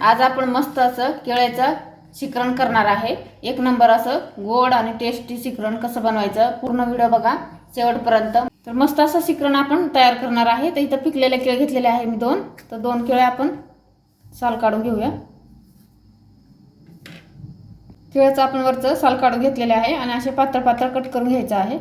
आज आपण मस्त असं केळ्याचं शिकरण करणार आहे। एक नंबर असं गोड आणि टेस्टी शिकरण कसं बनवायचं पूर्ण व्हिडिओ बघा शेवटपर्यंत। तर मस्त असं शिकरण आपण तयार करणार आहे। तर इथं पिकलेले केळे घेतलेले आहे मी दोन। तर दोन केळे आपण साल काढून घेऊया। केळ्याचं आपण वरचं साल काढून घेतलेले आहे आणि असे पातळ पातळ कट करून घ्यायचं आहे।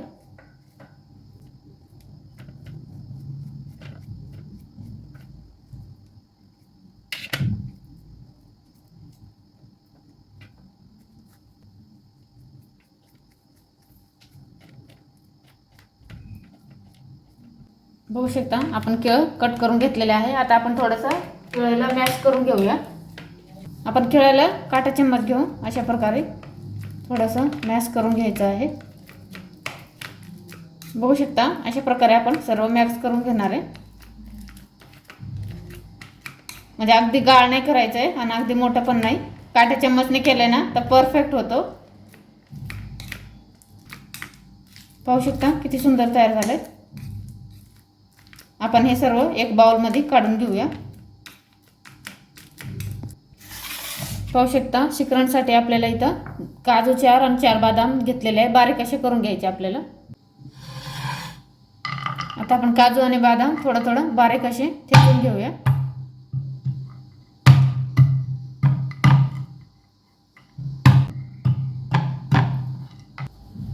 बघू शकता आपण केळ कट करून घेतलेले आहे। आता आपण थोडंसं केळ्याला मॅश करून घेऊया। आपण केळ्याला काटा चम्मच घेऊ अशा प्रकारे थोडंसं मॅश करून घ्यायचं आहे। बघू शकता अशा प्रकारे आपण सर्व मॅश करून घेणार आहे। म्हणजे अगदी गाळ नाही करायचं आहे आणि अगदी मोठं पण नाही। काटा चम्मचने केलं ना तर परफेक्ट होतो। पाहू शकता किती सुंदर तयार झाले। आपण हे सर्व एक बाउल मध्ये काढून घेऊया। पाहू शकता शिकरणसाठी आपल्याला इथं काजू 4 आणि 4 बदाम घेतलेले आहे। बारीक असे करून घ्यायचे आपल्याला। आता आपण काजू आणि बदाम थोडं थोडं बारीक असे ठेचून घेऊया।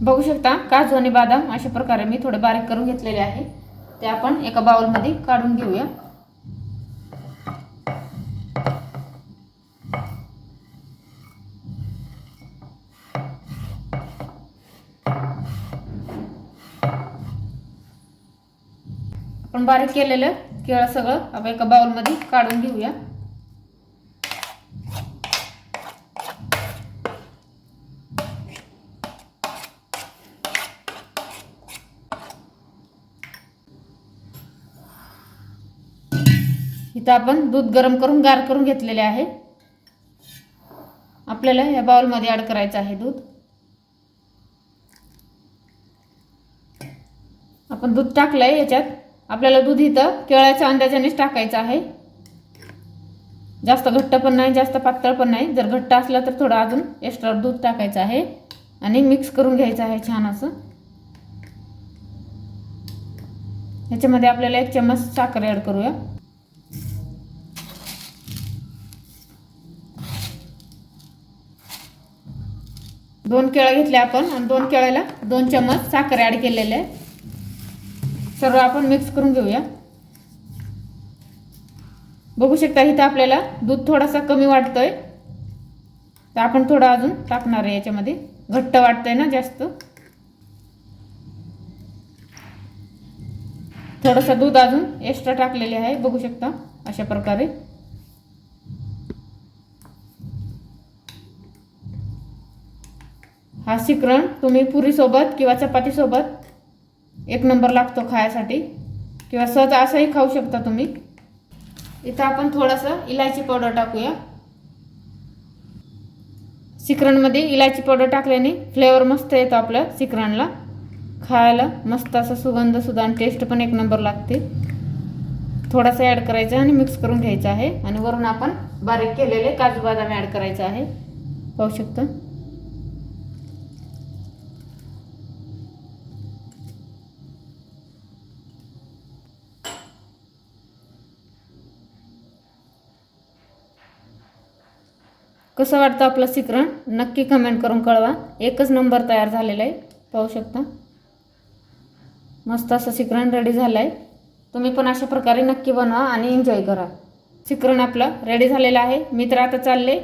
बघू शकता काजू आणि बदाम अशा प्रकारे मी थोडे बारीक करून घेतलेले आहे। ते आपण एका बाउल मध्ये काढून घेऊया। आपण बारीक केलेलं केळं सगळं आपण एका बाउल मध्ये काढून घेऊया। इथं आपण दूध गरम करून गार करून घेतलेले आहे। आपल्याला या बाउल मध्ये ऍड करायचं आहे दूध। आपण दूध टाकलंय याच्यात। आपल्याला दूध इथं केळ्याच्या अंदाजानेच टाकायचं आहे। जास्त घट्ट पण नाही जास्त पातळ पण नाही। जर घट्ट असलं तर थोडं अजून एक्स्ट्रा दूध टाकायचं आहे आणि मिक्स करून घ्यायचं आहे छान असं। याच्यामध्ये आपल्याला 1 चम्मच साखर ऍड करूया। दोन केळं घेतले आपण आणि दोन केळ्याला 2 चम्मच साखर ऍड केलेले आहे। सर्व आपण मिक्स करून घेऊया। बघू शकता इथं आपल्याला दूध थोडासा कमी वाटतोय तर आपण थोडं अजून टाकणार आहे। याच्यामध्ये घट्ट वाटतंय ना जास्त। थोडंसं दूध अजून एक्स्ट्रा टाकलेले आहे बघू शकता अशा प्रकारे। हा शिकरण तुम्ही पुरी सोबत किंवा चपाती सोबत एक नंबर लागतो खायसाठी किंवा सहज असंही खाऊ शकता तुम्ही। इथं आपण थोडंसं इलायची पावडर टाकूया। शिकरणमध्ये इलायची पावडर टाकल्याने फ्लेवर मस्त येतो आपल्या शिकरणला। खायला मस्त असा सुगंध सुद्धा आणि टेस्ट पण एक नंबर लागते। थोडासा ऍड करायचा आणि मिक्स करून घ्यायचं आहे आणि वरून आपण बारीक केलेले काजू बदाम ऍड करायचं आहे। पाहू शकता कसं वाटतं आपलं शिकरण नक्की कमेंट करून कळवा। एकच नंबर तयार झालेला आहे। पाहू शकता मस्त असं शिकरण रेडी झालं आहे। तुम्ही पण अशा प्रकारे नक्की बनवा आणि एन्जॉय करा। शिकरण आपलं रेडी झालेलं आहे। मी तर आता चालले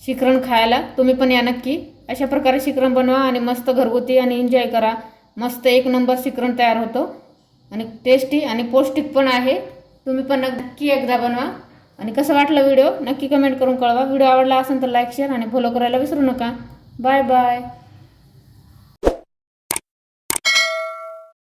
शिकरण खायला। तुम्ही पण या नक्की अशा प्रकारे शिकरण बनवा आणि मस्त घरगुती आणि एन्जॉय करा। मस्त एक नंबर शिकरण तयार होतो आणि टेस्टी आणि पौष्टिक पण आहे। तुम्ही पण नक्की एकदा बनवा आणि कसं वाटलं व्हिडिओ नक्की कमेंट करून कळवा। व्हिडिओ आवडला असेल तर लाईक शेअर आणि फॉलो करायला विसरू नका। Bye bye.